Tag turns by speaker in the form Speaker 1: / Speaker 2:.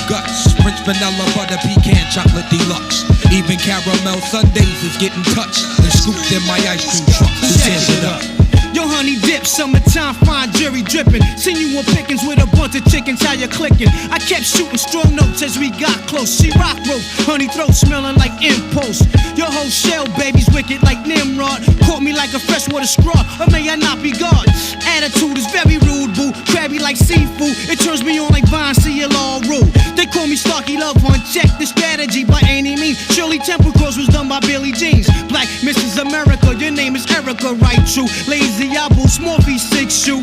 Speaker 1: guts. Prince vanilla, butter, pecan, chocolate deluxe. Even caramel sundaes is getting touched and scooped in my ice cream truck. Who tears it up?
Speaker 2: Yo, honey dip, summertime, fine jury dripping. Seen you on pickings with a bunch of chickens, how you clicking? I kept shooting strong notes as we got close. She rock rope, honey throat smelling like impulse. Your whole shell, baby's wicked like Nimrod. Caught me like a freshwater straw, or may I not be God? Attitude is very rude, boo. Crabby like seafood, it turns me on like Vine, see it all rude. They call me Starkey Love Hunt, check the strategy by any means. Shirley Temple Cross was done by Billy Jeans. Black Mrs. America, your name is Erica, right true. Lazy Apple, Smurfy 6 shoe.